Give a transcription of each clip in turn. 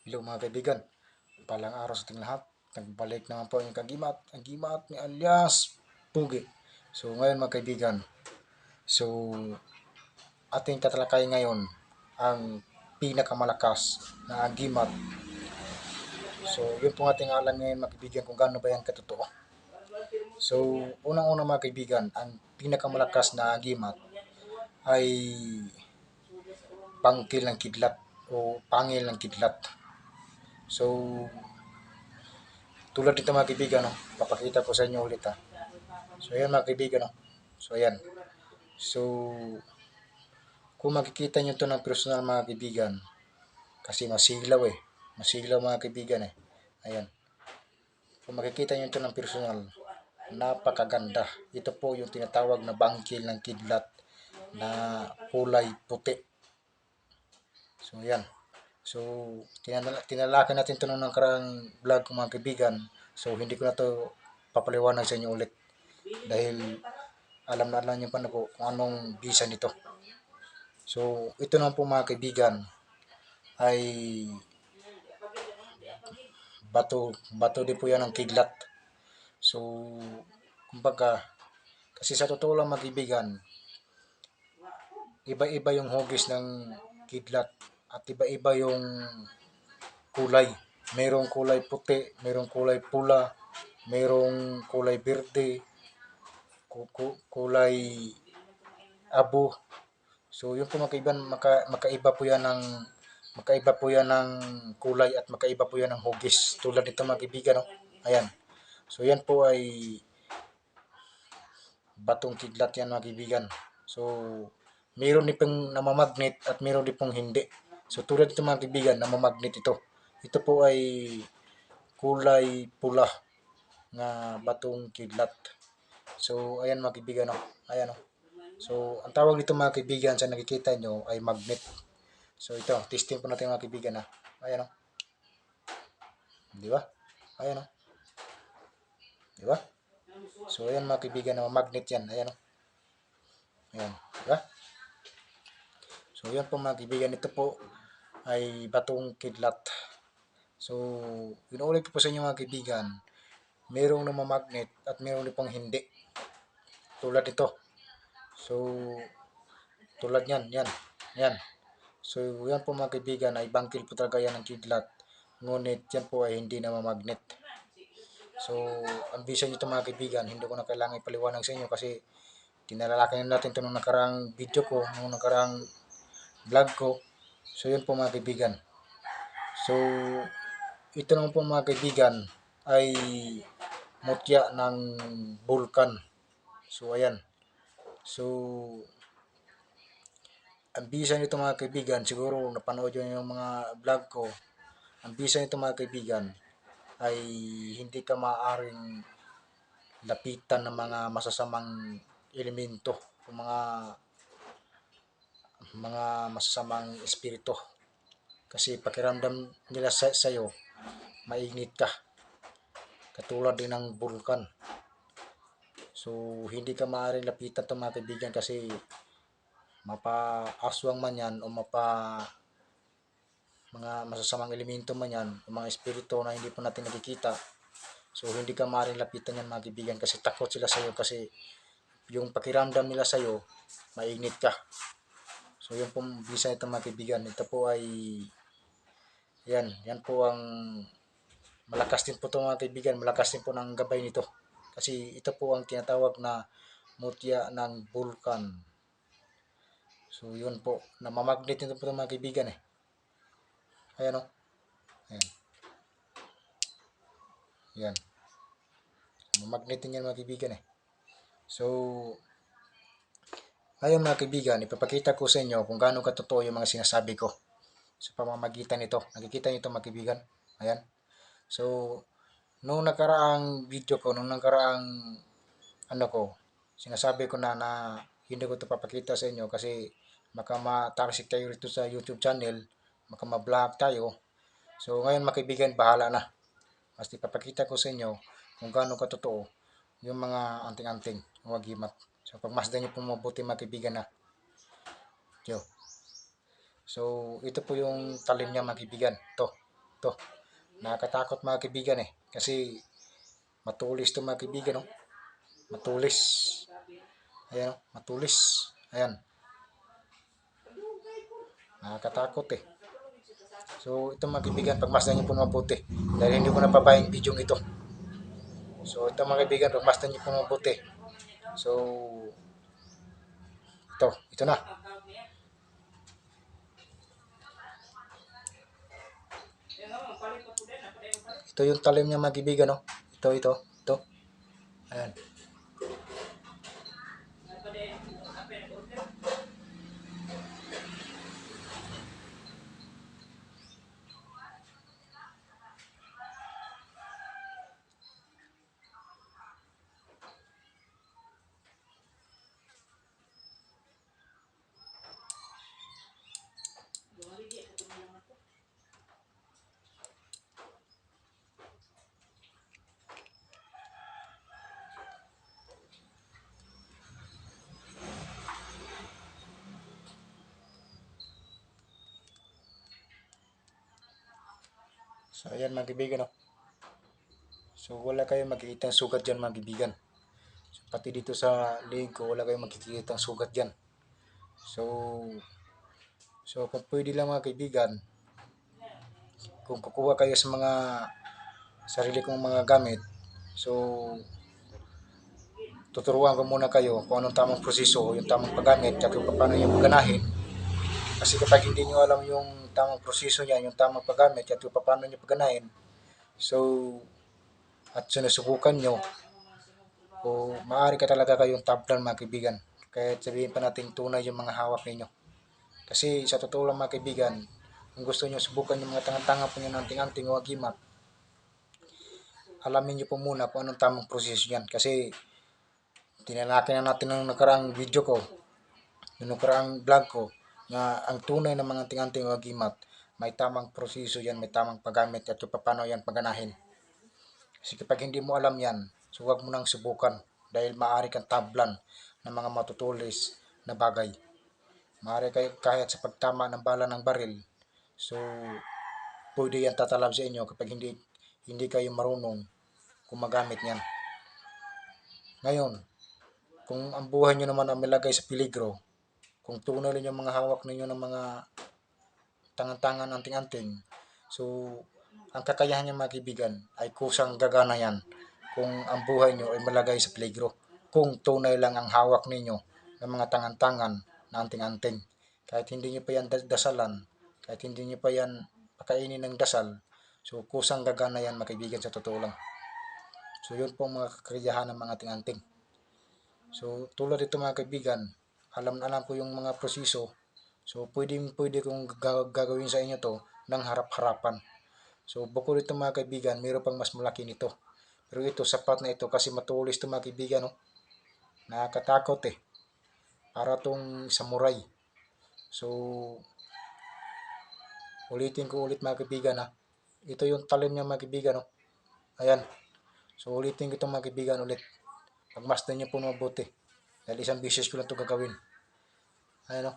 Hello mga kaibigan, palang araw sa ating lahat. Nagbalik naman po yung kagimat, ang gimat ni alias Pugi. So ngayon mga kaibigan, so ating tatalakay ngayon ang pinakamalakas na agimat. So yun po ating alam ngayon mga kaibigan kung gaano ba yan katotoo. So unang-una mga kaibigan, ang pinakamalakas na agimat ay pangkil ng kidlat o pangil ng kidlat. So tulad dito mga kaibigan, no? Papakita ko sa inyo ulit ha. So ayan mga kaibigan, no? So ayan. So kung makikita nyo to ng personal mga kaibigan, kasi masilaw eh. Masilaw mga kaibigan eh. Ayan. Kung makikita nyo to ng personal, napakaganda. Ito po yung tinatawag na bangkil ng kidlat na kulay puti. So ayan. So tinalaki natin to nung nakarang vlog ko mga kaibigan. So hindi ko na to papaliwanag sa inyo ulit dahil alam na alam nyo pa na po kung anong bisa nito. So ito naman po mga kaibigan ay bato din po yan ng kidlat. So kumbaga kasi sa totoo lang mga kaibigan, iba-iba yung hugis ng kidlat at iba-iba yung kulay. Merong kulay puti, merong kulay pula, merong kulay berde, kulay abo. So yun po mga kaibigan, makaiba po yan ng kulay at makaiba po yan ng hugis. Tulad nito mga kaibigan, no? Ayan. So yan po ay batong kidlat yan mga kaibigan. So meron din pong namamagnet at meron din pong hindi. So tulad nito mga kaibigan, namamagnet ito. Ito po ay kulay pula na batong kidlat. So ayan mga kaibigan, no? Ayan, no? So ang tawag dito mga kaibigan sa nakikita nyo ay magnet. So ito, testing po natin mga kaibigan ha. Ayan, no? Di ba? Ayan, no? Di ba? So ayan mga kaibigan, na magnet yan. Ayan, no? Ayan, di ba? So yan po mga kaibigan, ito po ay batong kidlat. So inuulit ko po sa inyo mga kaibigan, merong namamagnet at meron din pong hindi. Tulad ito. So tulad yan, yan, yan. So yan po mga kaibigan ay bangkil po talaga yan ng kidlat. Ngunit yan po ay hindi namamagnet. So ang bisa nyo ito mga kaibigan, hindi ko na kailangan ipaliwanag sa inyo kasi tinalalaki natin ito nung nakarang video ko, nung nakarang vlog ko. So yun po mga kaibigan. So ito naman po mga kaibigan ay mutya ng bulkan. So ayan. So ang bisa nito mga kaibigan, siguro napanood nyo yung mga vlog ko. Ang bisa nito mga kaibigan ay hindi ka maaaring lapitan ng mga masasamang elemento o mga masasamang espiritu. Kasi pakiramdam nila sa'yo, mainit ka. Katulad din ng bulkan. So, hindi ka maaaring lapitan ito mga kaibigan kasi mapa-aswang man yan o mga masasamang elemento man yan o mga espiritu na hindi pa natin nakikita. So, hindi ka maaaring lapitan yan mga kaibigan kasi takot sila sa'yo kasi yung pakiramdam nila sa'yo, mainit ka. So, yun po bisa nito mga kaibigan. Ito po ay, yan po ang malakas din po ito mga kaibigan. Malakas din po ng gabay nito. Kasi ito po ang tinatawag na mutya ng bulkan. So, yun po. Namamagnet nito po ito mga kaibigan eh. Ayan o. Ayan. Yan. Namamagnet din yan mga kaibigan eh. So, ngayon mga kaibigan, ipapakita ko sa inyo kung gaano katotoo yung mga sinasabi ko sa pamamagitan nito. Nakikita nyo ito mga kaibigan? Ayan. So, nung nakaraang video ko, nung nakaraang sinasabi ko na hindi ko ito papakita sa inyo kasi baka ma-toxic tayo rito sa YouTube channel, baka ma-block tayo. So, ngayon mga kaibigan, bahala na. Basta ipapakita ko sa inyo kung gaano katotoo yung mga anting-anting o agimat. So, pagmasdan nyo po mabuti mga kaibigan na. Yo. So, ito po yung talim niya mga kaibigan. Ito. Ito, nakakatakot mga kaibigan eh. Kasi matulis to mga kaibigan, no? Matulis. Ayan, no? Matulis. Ayan, nakakatakot eh. So, ito mga kaibigan, pagmasdan niyo po mabuti. Dahil hindi ko napabayang video ito. So, ito mga kaibigan, pagmasdan niyo po mabuti. So, ito na. Ito yung talim niya mga kaibigan, no? Ito. Ayan. So, ayan mga kaibigan, no? So, wala kayong makikita ng sugat dyan mga kaibigan. So, pati dito sa leg ko, wala kayong makikita ng sugat dyan. So, kung pwede lang mga kaibigan, kung kukuha kayo sa mga sarili kong mga gamit, so, tuturuan ko muna kayo kung anong tamang proseso, yung tamang paggamit, at kung paano yung paganahin. Kasi kapag hindi nyo alam yung tamang proseso niya, yung tamang paggamit, at kung paano nyo paganahin, so, at sinusubukan nyo, o maaari ka talaga kayong tablan mga kaibigan. Kaya sabihin pa natin tunay yung mga hawak ninyo. Kasi sa totoo lang mga kaibigan, kung gusto nyo subukan yung mga tangan-tangan po nyo ng anting-anting o agimat, alamin nyo po muna kung anong tamang proseso yan. Kasi tinalaki na natin ng nakaraang video ko, yung nakaraang vlog ko, na ang tunay ng mga anting-anting o agimat, may tamang proseso yan, may tamang paggamit at kung paano yan paganahin. Kasi kapag hindi mo alam yan, so huwag mo nang subukan dahil maaari kang tablan ng mga matutulis na bagay. Maaari kayo kahit sa pagtama ng bala ng baril, so pwede yan tatalab sa inyo kapag hindi kayo marunong gumagamit niyan. Ngayon, kung ang buhay nyo naman ang milagay sa peligro, kung tunay rin yung mga hawak ninyo ng mga tangan-tangan anting-anting, so ang kakayahan niya mga kaibigan ay kusang gagana yan kung ang buhay nyo ay malagay sa peligro. Kung tunay lang ang hawak ninyo ng mga tangan-tangan na anting-anting. Kahit hindi nyo pa yan dasalan, kahit hindi nyo pa yan pakainin ng dasal, so kusang gagana yan mga kaibigan sa totoo lang. So yun po mga kakayahan ng mga anting-anting. So tulad ito mga kaibigan, alam na alam ko yung mga proseso. So pwede kong gagawin sa inyo to ng harap-harapan. So bukod ito mga kaibigan, mayroon pang mas malaki nito. Pero ito, sapat na ito kasi matulis ito mga kaibigan. No? Nakakatakot eh. Para tong samurai. So, ulitin ko ulit mga kaibigan ha. Ito yung talim niya mga kaibigan. No? Ayan. So ulitin ko ito mga kaibigan ulit. Pagmasdan niyo po mabuti. Dahil isang beses ko lang ito gagawin. Ayan no.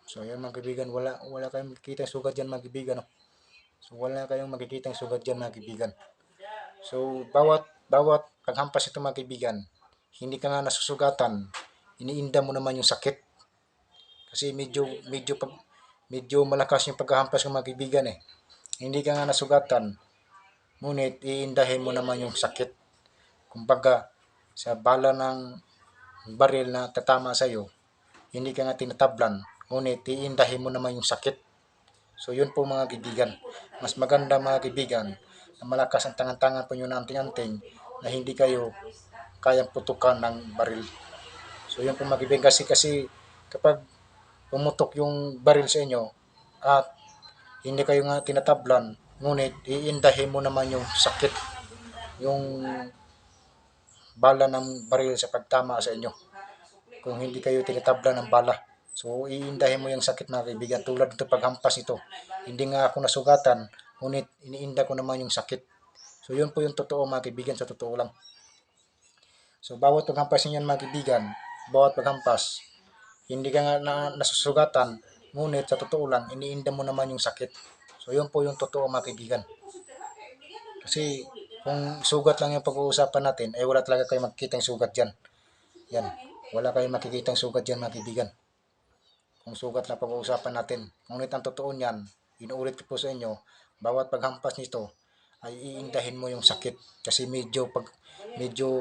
So ayan mga kaibigan, wala kayong makikita sugat dyan mga kaibigan. No? So wala kayong makikita sugat dyan mga kaibigan. So bawat paghampas ito mga kaibigan, hindi ka nga nasusugatan, iniinda mo naman yung sakit. Kasi medyo malakas yung paghahampas ng mga kaibigan eh. Hindi ka nga nasugatan, ngunit iindahin mo naman yung sakit. Kumbaga, sa bala ng baril na tatama sa iyo, hindi ka nga tinatablan, ngunit iindahin mo naman yung sakit. So yun po mga kaibigan. Mas maganda mga kaibigan na malakas ang tangan-tangan po nyo na anting-anting na hindi kayo kayang putukan ng baril. So yun po mga kaibigan kasi kapag pumutok yung baril sa inyo at hindi kayo nga tinatablan, ngunit iindahin mo naman yung sakit. yung bala ng baril sa pagtama sa inyo. Kung hindi kayo tinitabla ng bala. So, iindahin mo yung sakit mga kaibigan. Tulad nito paghampas ito. Hindi nga ako nasugatan, ngunit iniinda ko naman yung sakit. So, yun po yung totoo mga kaibigan, sa totoo lang. So, bawat paghampas niyan mga kaibigan, bawat paghampas, hindi ka nga nasusugatan, ngunit sa totoo lang, iniinda mo naman yung sakit. So, yun po yung totoo mga kaibigan. Kasi, kung sugat lang yung pag-uusapan natin, ay wala talaga kayo makikitang sugat dyan. Yan. Wala kayong makikitang sugat dyan mga kaibigan. Kung sugat lang pag-uusapan natin. Ngunit ang totoo niyan, inuulit ko po sa inyo, bawat paghampas nito ay iindahin mo yung sakit. Kasi medyo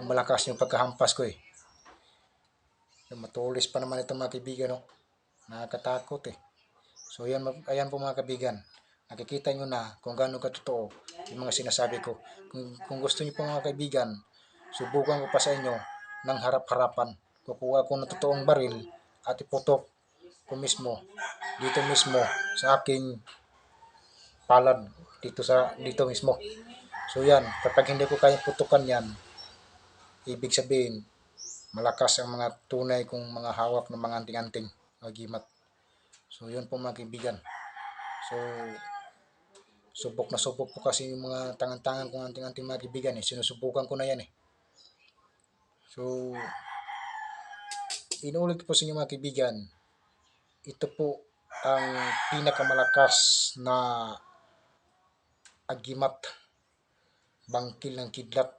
malakas yung pagkahampas ko eh. Matulis pa naman ito mga kaibigan, no? Nakakatakot eh. So ayan po mga kaibigan. Nakikita nyo na kung gaano katotoo yung mga sinasabi ko. Kung gusto niyo po mga kaibigan, subukan ko pa sa inyo ng harap-harapan. Kukuha ko ng totoong baril at iputok ko mismo, dito mismo sa aking palad, dito mismo. So yan, kapag hindi ko kayang putukan yan, ibig sabihin, malakas ang mga tunay kong mga hawak ng mga anting-anting, agimat. So yun po mga kaibigan. So, subok po kasi yung mga tangan-tangan kong anting-anting mga kaibigan eh. Sinusubukan ko na yan eh. So, inuulit ko po sa inyo mga kaibigan, ito po ang pinakamalakas na agimat, bangkil ng kidlat.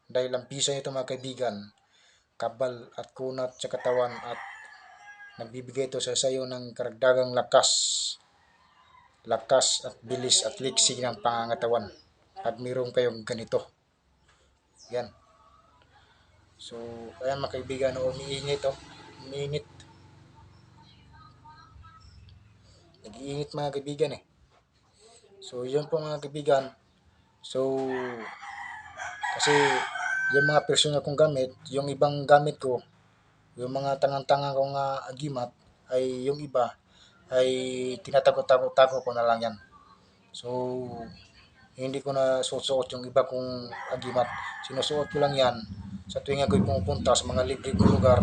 Dahil ang bisa nito mga kaibigan, kabal at kunat sa katawan at nagbibigay ito sa sayo ng karagdagang lakas at bilis at liksi ng pangangatawan pag mayroon kayong ganito. Yan. So, ayan mga kaibigan, umiinit oh. Umiinit. Nag-iinit mga kaibigan eh. So, yun po mga kaibigan. So, kasi yung mga personal kong gamit, yung ibang gamit ko, yung mga tangang-tangang kong agimat, ay yung iba, ay tinatago-tago ko na lang yan. So, hindi ko na susuot yung iba kong agimat. Sinusuot ko lang yan sa tuwing ako'y pumupunta sa mga libre kong lugar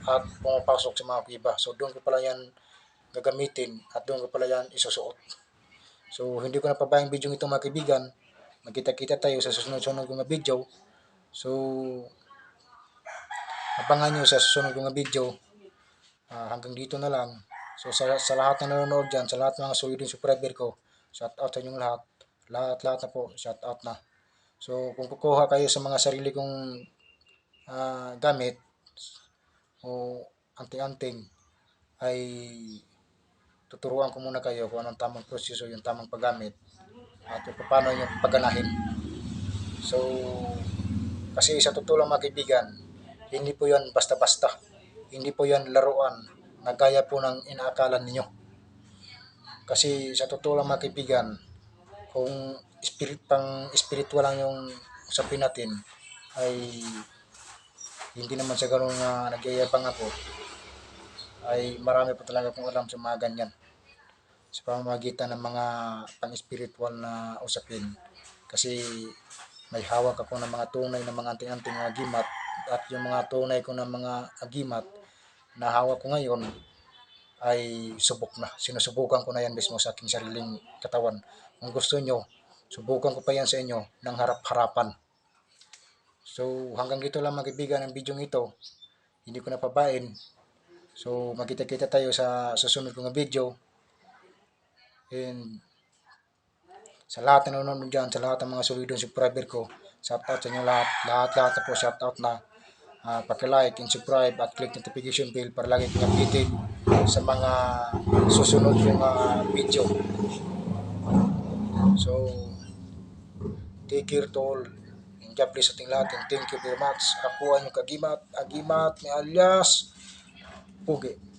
at pumapasok sa mga iba. So, doon ko pala yan gagamitin at doon ko pala yan isusuot. So, hindi ko na pabayang video ito mga kaibigan. Magkita-kita tayo sa susunod-sunod kong video. So, abangan nyo sa susunod kong video. Hanggang dito na lang. So, sa lahat na nanonood dyan, sa lahat ng mga solid subscriber ko, shout out sa inyong lahat. Lahat na po, shout out na. So, kung kukuha kayo sa mga sarili kong gamit o anting-anting, ay tuturuan ko muna kayo kung anong tamang proseso, yung tamang paggamit at paano yung pagganahin. So, kasi sa totoo lang mga kaibigan, hindi po yan basta-basta. Hindi po yan laruan na gaya po ng inaakala ninyo. Kasi sa totoo lang mga kaibigan, kung spiritual lang yung usapin natin, ay hindi naman sa ganun na nagyayabang ako, ay marami po talaga akong alam sa mga ganyan. Sa pamamagitan ng mga pang-spiritual na usapin. Kasi may hawak ako ng mga tunay na mga anting-anting na agimat at yung mga tunay ko na mga agimat na hawak ko ngayon ay subok na. Sinusubukan ko na yan mismo sa aking sariling katawan. Kung gusto nyo, subukan ko pa yan sa inyo ng harap-harapan. So hanggang dito lang mga kaibigan ang video ito. Hindi ko napabain. So magkita-kita tayo sa susunod kong video. And sa lahat na nanonood dyan, sa lahat ng mga solidong subscriber ko, shout out sa inyo lahat. Lahat na po shout out na. Paki-like and subscribe at click notification bell para lagi kang updated sa mga susunod kong video. So, take care to all. And God bless ating lahat and thank you very much. Ako ang inyong agimat, may alias Pugi.